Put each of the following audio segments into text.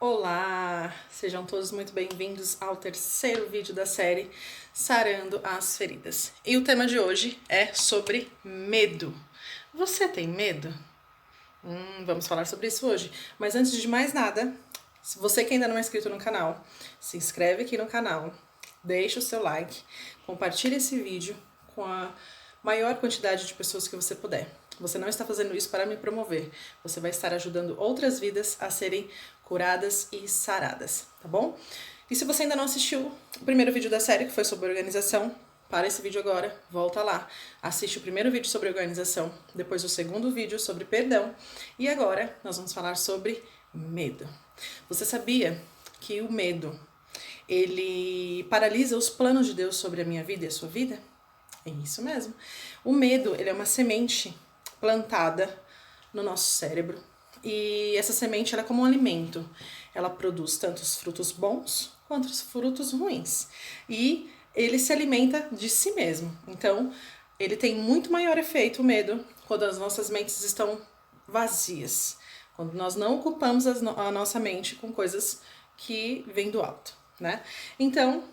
Olá! Sejam todos muito bem-vindos ao terceiro vídeo da série Sarando as Feridas. E o tema de hoje é sobre medo. Você tem medo? Vamos falar sobre isso hoje. Mas antes de mais nada, se você que ainda não é inscrito no canal, se inscreve aqui no canal, deixa o seu like, compartilha esse vídeo com a maior quantidade de pessoas que você puder. Você não está fazendo isso para me promover, você vai estar ajudando outras vidas a serem curadas e saradas, tá bom? E se você ainda não assistiu o primeiro vídeo da série, que foi sobre organização, para esse vídeo agora, volta lá, assiste o primeiro vídeo sobre organização, depois o segundo vídeo sobre perdão, e agora nós vamos falar sobre medo. Você sabia que o medo, ele paralisa os planos de Deus sobre a minha vida e a sua vida? É isso mesmo. O medo, ele é uma semente plantada no nosso cérebro. E essa semente ela é como um alimento. Ela produz tanto os frutos bons quanto os frutos ruins. E ele se alimenta de si mesmo. Então, ele tem muito maior efeito, o medo, quando as nossas mentes estão vazias. Quando nós não ocupamos a nossa mente com coisas que vêm do alto, né? Então,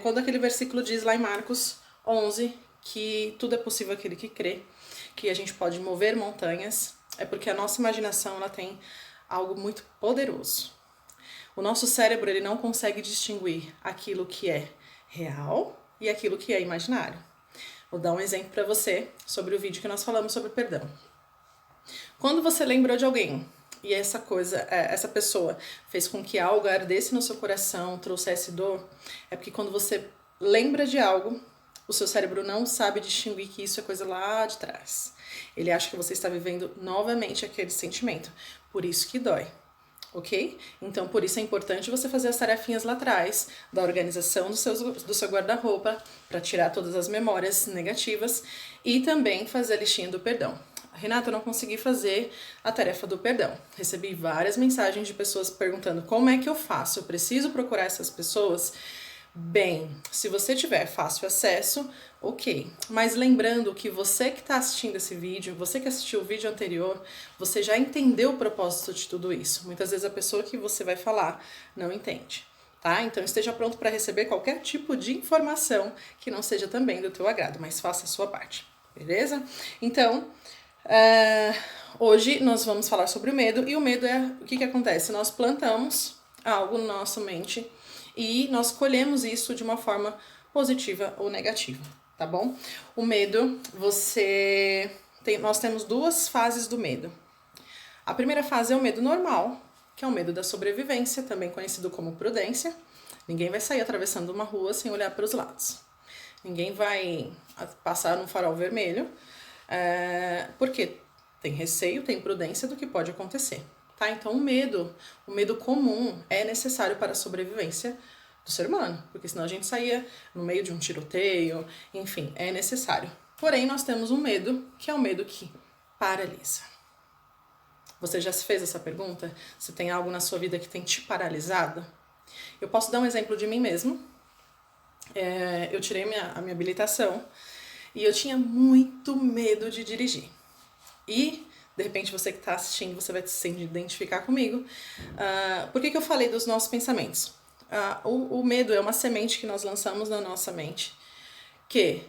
quando aquele versículo diz lá em Marcos 11, que tudo é possível aquele que crê, que a gente pode mover montanhas, é porque a nossa imaginação ela tem algo muito poderoso. O nosso cérebro ele não consegue distinguir aquilo que é real e aquilo que é imaginário. Vou dar um exemplo para você sobre o vídeo que nós falamos sobre perdão. Quando você lembrou de alguém e essa pessoa fez com que algo ardesse no seu coração, trouxesse dor, é porque quando você lembra de algo, o seu cérebro não sabe distinguir que isso é coisa lá de trás. Ele acha que você está vivendo novamente aquele sentimento. Por isso que dói, ok? Então, por isso é importante você fazer as tarefinhas lá atrás, da organização do seu guarda-roupa, para tirar todas as memórias negativas e também fazer a listinha do perdão. Renata, eu não consegui fazer a tarefa do perdão. Recebi várias mensagens de pessoas perguntando como é que eu faço, eu preciso procurar essas pessoas? Bem, se você tiver fácil acesso, ok. Mas lembrando que você que está assistindo esse vídeo, você que assistiu o vídeo anterior, você já entendeu o propósito de tudo isso. Muitas vezes a pessoa que você vai falar não entende, tá? Então esteja pronto para receber qualquer tipo de informação que não seja também do teu agrado, mas faça a sua parte, beleza? Então, hoje nós vamos falar sobre o medo, e o medo é o que acontece? Nós plantamos algo na nossa mente e nós colhemos isso de uma forma positiva ou negativa, tá bom? O medo, nós temos duas fases do medo. A primeira fase é o medo normal, que é o medo da sobrevivência, também conhecido como prudência. Ninguém vai sair atravessando uma rua sem olhar para os lados. Ninguém vai passar num farol vermelho, porque tem receio, tem prudência do que pode acontecer. Tá? Então o medo comum é necessário para a sobrevivência do ser humano, porque senão a gente saía no meio de um tiroteio, enfim, é necessário. Porém, nós temos um medo, que é o medo que paralisa. Você já se fez essa pergunta? Se tem algo na sua vida que tem te paralisado? Eu posso dar um exemplo de mim mesmo. Eu tirei a minha habilitação e eu tinha muito medo de dirigir. E de repente você que está assistindo, você vai se identificar comigo. Por que eu falei dos nossos pensamentos? O medo é uma semente que nós lançamos na nossa mente, que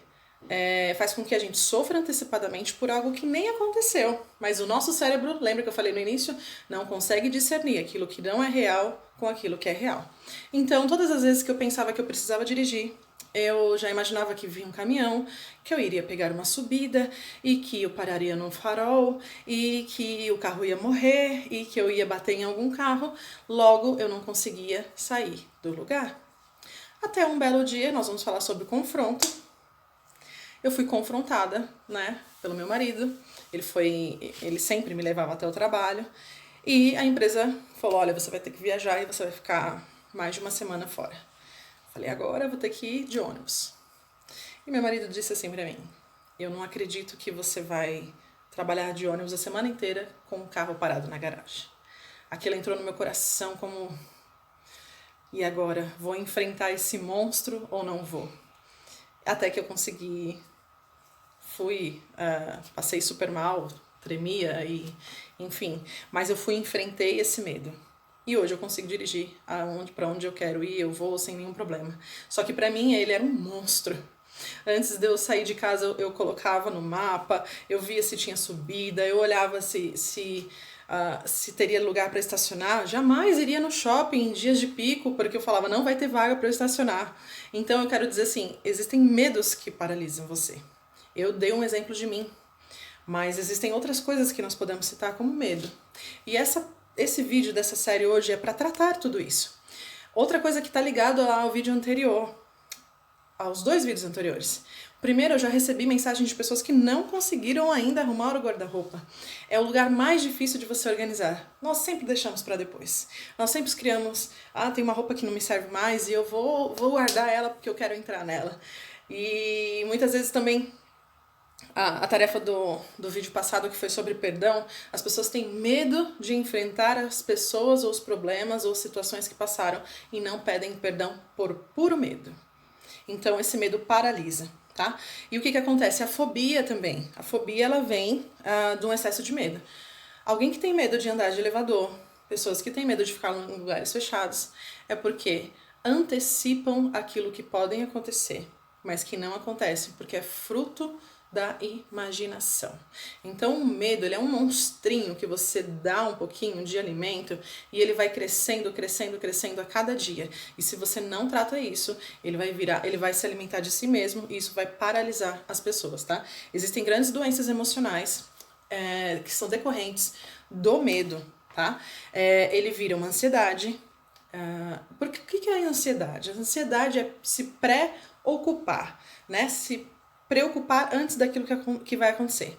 faz com que a gente sofra antecipadamente por algo que nem aconteceu. Mas o nosso cérebro, lembra que eu falei no início, não consegue discernir aquilo que não é real com aquilo que é real. Então, todas as vezes que eu pensava que eu precisava dirigir, eu já imaginava que vinha um caminhão, que eu iria pegar uma subida e que eu pararia num farol e que o carro ia morrer e que eu ia bater em algum carro. Logo, eu não conseguia sair do lugar. Até um belo dia, nós vamos falar sobre confronto. Eu fui confrontada, né, pelo meu marido. Ele sempre me levava até o trabalho. E a empresa falou, olha, você vai ter que viajar e você vai ficar mais de uma semana fora. Falei, agora eu vou ter que ir de ônibus. E meu marido disse assim pra mim, eu não acredito que você vai trabalhar de ônibus a semana inteira com o carro parado na garagem. Aquilo entrou no meu coração como, e agora? Vou enfrentar esse monstro ou não vou? Até que eu consegui, passei super mal, tremia e enfim. Mas eu enfrentei esse medo. E hoje eu consigo dirigir para onde eu quero ir, eu vou sem nenhum problema. Só que para mim ele era um monstro. Antes de eu sair de casa, eu colocava no mapa, eu via se tinha subida, eu olhava se teria lugar para estacionar. Jamais iria no shopping em dias de pico, porque eu falava, não vai ter vaga para eu estacionar. Então eu quero dizer assim, existem medos que paralisam você. Eu dei um exemplo de mim, mas existem outras coisas que nós podemos citar como medo. E esse vídeo dessa série hoje é para tratar tudo isso. Outra coisa que está ligada ao vídeo anterior, aos 2 vídeos anteriores. Primeiro, eu já recebi mensagem de pessoas que não conseguiram ainda arrumar o guarda-roupa. É o lugar mais difícil de você organizar. Nós sempre deixamos para depois. Nós sempre criamos, tem uma roupa que não me serve mais e eu vou guardar ela porque eu quero entrar nela. E muitas vezes também a tarefa do vídeo passado, que foi sobre perdão, as pessoas têm medo de enfrentar as pessoas ou os problemas ou situações que passaram e não pedem perdão por puro medo. Então esse medo paralisa, tá? E o que acontece? A fobia também. A fobia, ela vem de um excesso de medo. Alguém que tem medo de andar de elevador, pessoas que têm medo de ficar em lugares fechados, é porque antecipam aquilo que podem acontecer, mas que não acontece, porque é fruto da imaginação. Então o medo, ele é um monstrinho que você dá um pouquinho de alimento e ele vai crescendo, crescendo, crescendo a cada dia. E se você não trata isso, ele vai se alimentar de si mesmo e isso vai paralisar as pessoas, tá? Existem grandes doenças emocionais que são decorrentes do medo, tá? Ele vira uma ansiedade. Porque o que é a ansiedade? A ansiedade é se preocupar, né? Se preocupar antes daquilo que vai acontecer.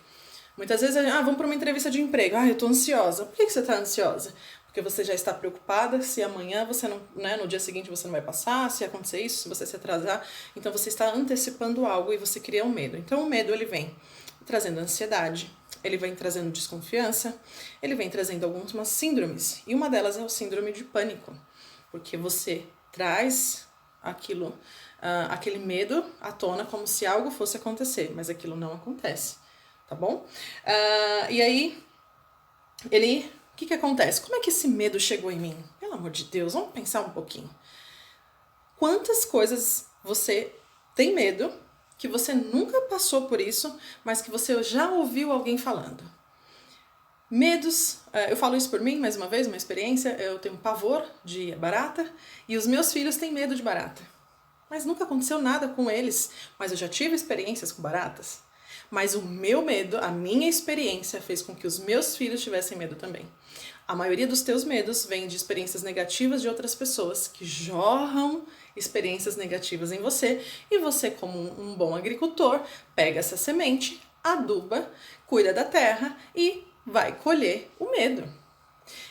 Muitas vezes, vamos para uma entrevista de emprego. Eu tô ansiosa. Por que você tá ansiosa? Porque você já está preocupada se amanhã você não, né, no dia seguinte você não vai passar, se acontecer isso, se você se atrasar. Então você está antecipando algo e você cria um medo. Então o medo, ele vem trazendo ansiedade, ele vem trazendo desconfiança, ele vem trazendo algumas síndromes. E uma delas é o síndrome de pânico. Porque você traz aquele medo à tona como se algo fosse acontecer, mas aquilo não acontece, tá bom? E aí, o que acontece? Como é que esse medo chegou em mim? Pelo amor de Deus, vamos pensar um pouquinho. Quantas coisas você tem medo que você nunca passou por isso, mas que você já ouviu alguém falando? Medos, eu falo isso por mim, mais uma vez, uma experiência, eu tenho pavor de barata e os meus filhos têm medo de barata. Mas nunca aconteceu nada com eles, mas eu já tive experiências com baratas. Mas o meu medo, a minha experiência fez com que os meus filhos tivessem medo também. A maioria dos teus medos vem de experiências negativas de outras pessoas que jorram experiências negativas em você e você, como um bom agricultor, pega essa semente, aduba, cuida da terra e vai colher o medo.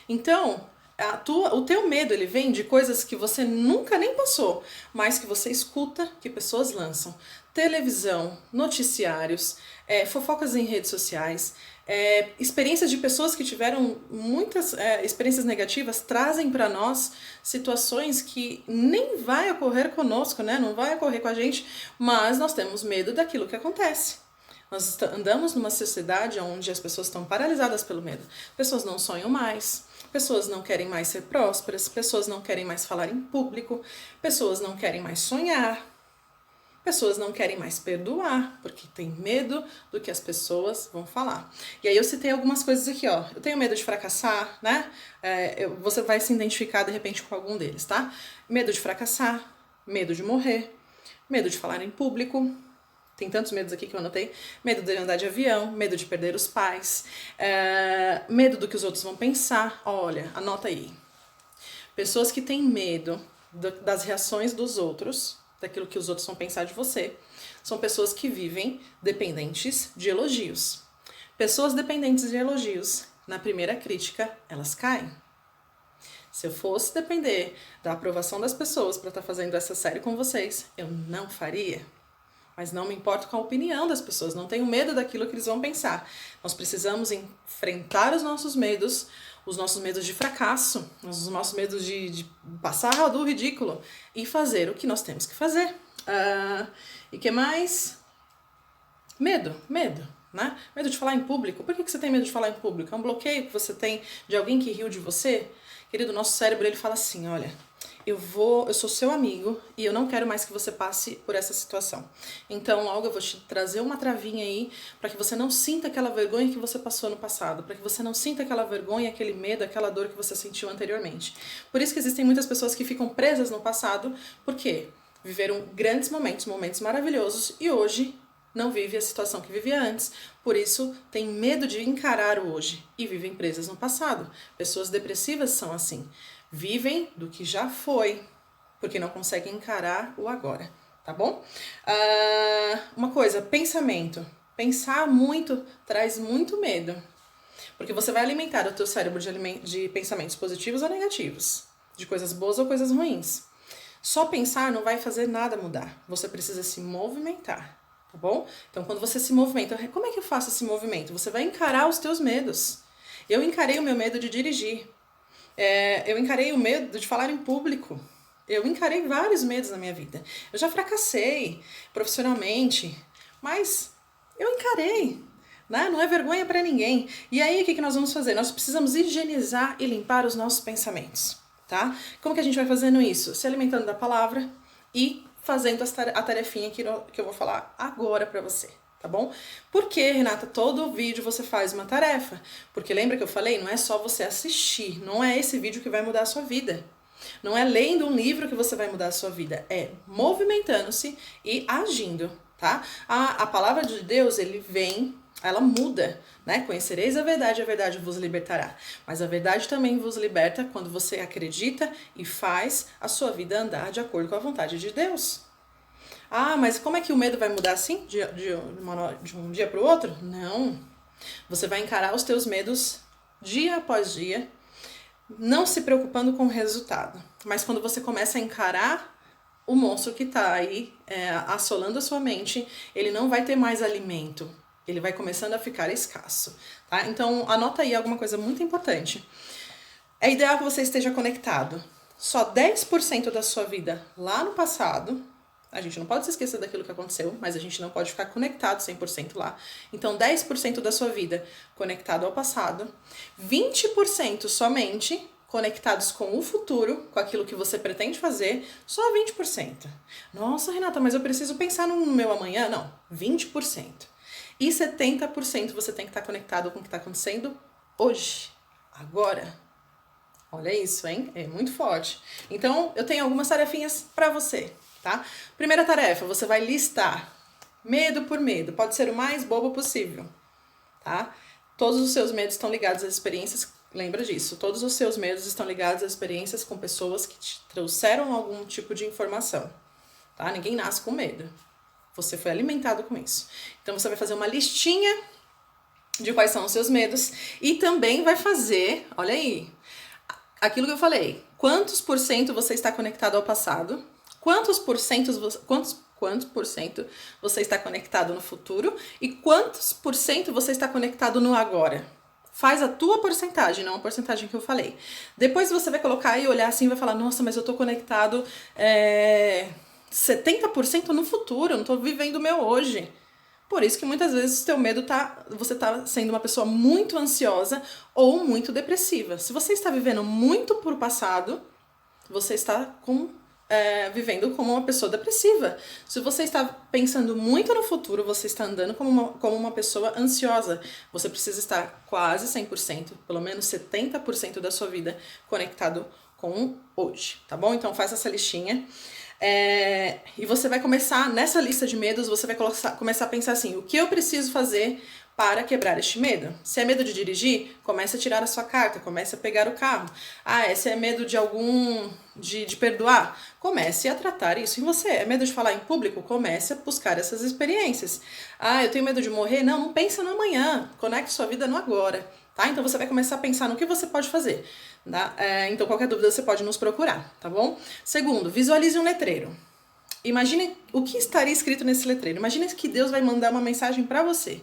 Então, o teu medo, ele vem de coisas que você nunca nem passou, mas que você escuta que pessoas lançam. Televisão, noticiários, fofocas em redes sociais, experiências de pessoas que tiveram muitas experiências negativas trazem para nós situações que nem vai ocorrer conosco, né? Não vai ocorrer com a gente, mas nós temos medo daquilo que acontece. Nós andamos numa sociedade onde as pessoas estão paralisadas pelo medo. Pessoas não sonham mais, pessoas não querem mais ser prósperas, pessoas não querem mais falar em público, pessoas não querem mais sonhar, pessoas não querem mais perdoar, porque tem medo do que as pessoas vão falar. E aí eu citei algumas coisas aqui, ó. Eu tenho medo de fracassar, né? Você vai se identificar de repente com algum deles, tá? Medo de fracassar, medo de morrer, medo de falar em público. Tem tantos medos aqui que eu anotei. Medo de andar de avião, medo de perder os pais, medo do que os outros vão pensar. Olha, anota aí. Pessoas que têm medo das reações dos outros, daquilo que os outros vão pensar de você, são pessoas que vivem dependentes de elogios. Pessoas dependentes de elogios, na primeira crítica, elas caem. Se eu fosse depender da aprovação das pessoas para estar fazendo essa série com vocês, eu não faria. Mas não me importo com a opinião das pessoas, não tenho medo daquilo que eles vão pensar. Nós precisamos enfrentar os nossos medos de fracasso, os nossos medos de passar do ridículo e fazer o que nós temos que fazer. E que mais? Medo, né? Medo de falar em público. Por que você tem medo de falar em público? É um bloqueio que você tem de alguém que riu de você? Querido, nosso cérebro, ele fala assim, olha, eu sou seu amigo e eu não quero mais que você passe por essa situação. Então, logo eu vou te trazer uma travinha aí para que você não sinta aquela vergonha que você passou no passado, para que você não sinta aquela vergonha, aquele medo, aquela dor que você sentiu anteriormente. Por isso que existem muitas pessoas que ficam presas no passado, porque viveram grandes momentos, momentos maravilhosos e hoje não vive a situação que vivia antes, por isso tem medo de encarar o hoje e vivem presas no passado. Pessoas depressivas são assim, vivem do que já foi, porque não conseguem encarar o agora, tá bom? Uma coisa, pensamento. Pensar muito traz muito medo, porque você vai alimentar o teu cérebro de pensamentos positivos ou negativos, de coisas boas ou coisas ruins. Só pensar não vai fazer nada mudar, você precisa se movimentar. Tá bom? Então, quando você se movimenta, como é que eu faço esse movimento? Você vai encarar os teus medos. Eu encarei o meu medo de dirigir. Eu encarei o medo de falar em público. Eu encarei vários medos na minha vida. Eu já fracassei profissionalmente, mas eu encarei. Né? Não é vergonha para ninguém. E aí, o que nós vamos fazer? Nós precisamos higienizar e limpar os nossos pensamentos. Tá? Como que a gente vai fazendo isso? Se alimentando da palavra e fazendo a tarefinha que eu vou falar agora pra você, tá bom? Por que, Renata, todo vídeo você faz uma tarefa? Porque lembra que eu falei, não é só você assistir, não é esse vídeo que vai mudar a sua vida. Não é lendo um livro que você vai mudar a sua vida, é movimentando-se e agindo, tá? A palavra de Deus, ela muda, né? Conhecereis a verdade vos libertará. Mas a verdade também vos liberta quando você acredita e faz a sua vida andar de acordo com a vontade de Deus. Ah, mas como é que o medo vai mudar assim, de um dia para o outro? Não. Você vai encarar os teus medos dia após dia, não se preocupando com o resultado. Mas quando você começa a encarar o monstro que está aí assolando a sua mente, ele não vai ter mais alimento. Ele vai começando a ficar escasso, tá? Então, anota aí alguma coisa muito importante. É ideal que você esteja conectado. Só 10% da sua vida lá no passado, a gente não pode se esquecer daquilo que aconteceu, mas a gente não pode ficar conectado 100% lá. Então, 10% da sua vida conectado ao passado, 20% somente conectados com o futuro, com aquilo que você pretende fazer, só 20%. Nossa, Renata, mas eu preciso pensar no meu amanhã? Não, 20%. E 70% você tem que estar conectado com o que está acontecendo hoje, agora. Olha isso, hein? É muito forte. Então, eu tenho algumas tarefinhas para você, tá? Primeira tarefa, você vai listar medo por medo. Pode ser o mais bobo possível, tá? Todos os seus medos estão ligados às experiências, lembra disso. Todos os seus medos estão ligados às experiências com pessoas que te trouxeram algum tipo de informação, tá? Ninguém nasce com medo. Você foi alimentado com isso. Então, você vai fazer uma listinha de quais são os seus medos e também vai fazer, olha aí, aquilo que eu falei, quantos por cento você está conectado ao passado, quantos por cento você está conectado no futuro e quantos por cento você está conectado no agora. Faz a tua porcentagem, não a porcentagem que eu falei. Depois você vai colocar e olhar assim e vai falar, nossa, mas eu tô conectado 70% no futuro, eu não tô vivendo o meu hoje. Por isso que muitas vezes o teu medo você tá sendo uma pessoa muito ansiosa ou muito depressiva. Se você está vivendo muito pro passado, você está vivendo como uma pessoa depressiva. Se você está pensando muito no futuro, você está andando como uma pessoa ansiosa. Você precisa estar quase 100%, pelo menos 70% da sua vida conectado com hoje, tá bom? Então faz essa listinha. E você vai começar, nessa lista de medos, você vai começar a pensar assim, o que eu preciso fazer para quebrar este medo? Se é medo de dirigir, comece a tirar a sua carta, comece a pegar o carro. Se é medo de perdoar, comece a tratar isso em você. É medo de falar em público? Comece a buscar essas experiências. Eu tenho medo de morrer? Não pensa no amanhã, conecte sua vida no agora. Tá? Então você vai começar a pensar no que você pode fazer. Tá? Então qualquer dúvida você pode nos procurar, tá bom? Segundo, visualize um letreiro. Imagine o que estaria escrito nesse letreiro. Imagine que Deus vai mandar uma mensagem para você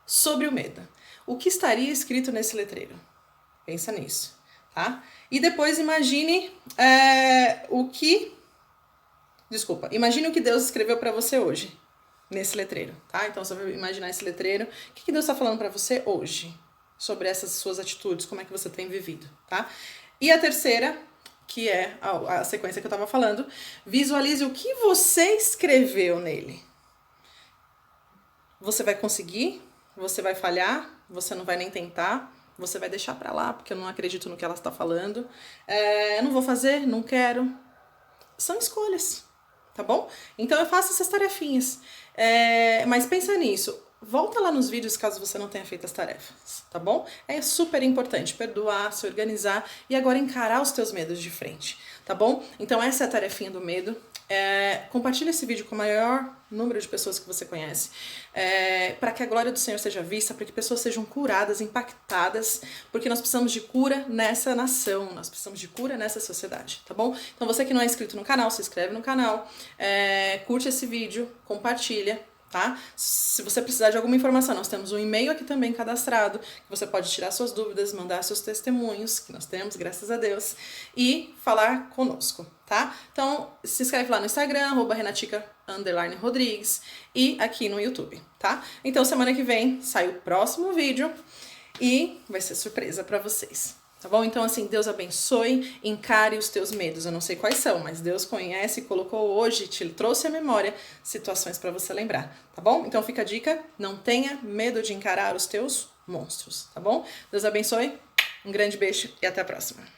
sobre o medo. O que estaria escrito nesse letreiro? Pensa nisso, tá? E depois imagine imagine o que Deus escreveu para você hoje nesse letreiro, tá? Então você vai imaginar esse letreiro. O que Deus está falando para você hoje? Sobre essas suas atitudes, como é que você tem vivido, tá? E a terceira, que é a sequência que eu estava falando, visualize o que você escreveu nele. Você vai conseguir? Você vai falhar? Você não vai nem tentar? Você vai deixar pra lá, porque eu não acredito no que ela está falando. Eu não vou fazer, não quero. São escolhas, tá bom? Então eu faço essas tarefinhas. Mas pensa nisso. Volta lá nos vídeos caso você não tenha feito as tarefas, tá bom? É super importante perdoar, se organizar e agora encarar os teus medos de frente, tá bom? Então essa é a tarefinha do medo. Compartilha esse vídeo com o maior número de pessoas que você conhece, para que a glória do Senhor seja vista, para que pessoas sejam curadas, impactadas, porque nós precisamos de cura nessa nação, nós precisamos de cura nessa sociedade, tá bom? Então você que não é inscrito no canal, se inscreve no canal, curte esse vídeo, compartilha, tá? Se você precisar de alguma informação, nós temos um e-mail aqui também cadastrado, que você pode tirar suas dúvidas, mandar seus testemunhos, que nós temos, graças a Deus, e falar conosco, tá? Então, se inscreve lá no Instagram, @renatica_rodrigues, e aqui no YouTube, tá? Então, semana que vem sai o próximo vídeo e vai ser surpresa pra vocês. Tá bom? Então, assim, Deus abençoe, encare os teus medos. Eu não sei quais são, mas Deus conhece e colocou hoje, te trouxe à memória situações para você lembrar, tá bom? Então fica a dica, não tenha medo de encarar os teus monstros, tá bom? Deus abençoe, um grande beijo e até a próxima.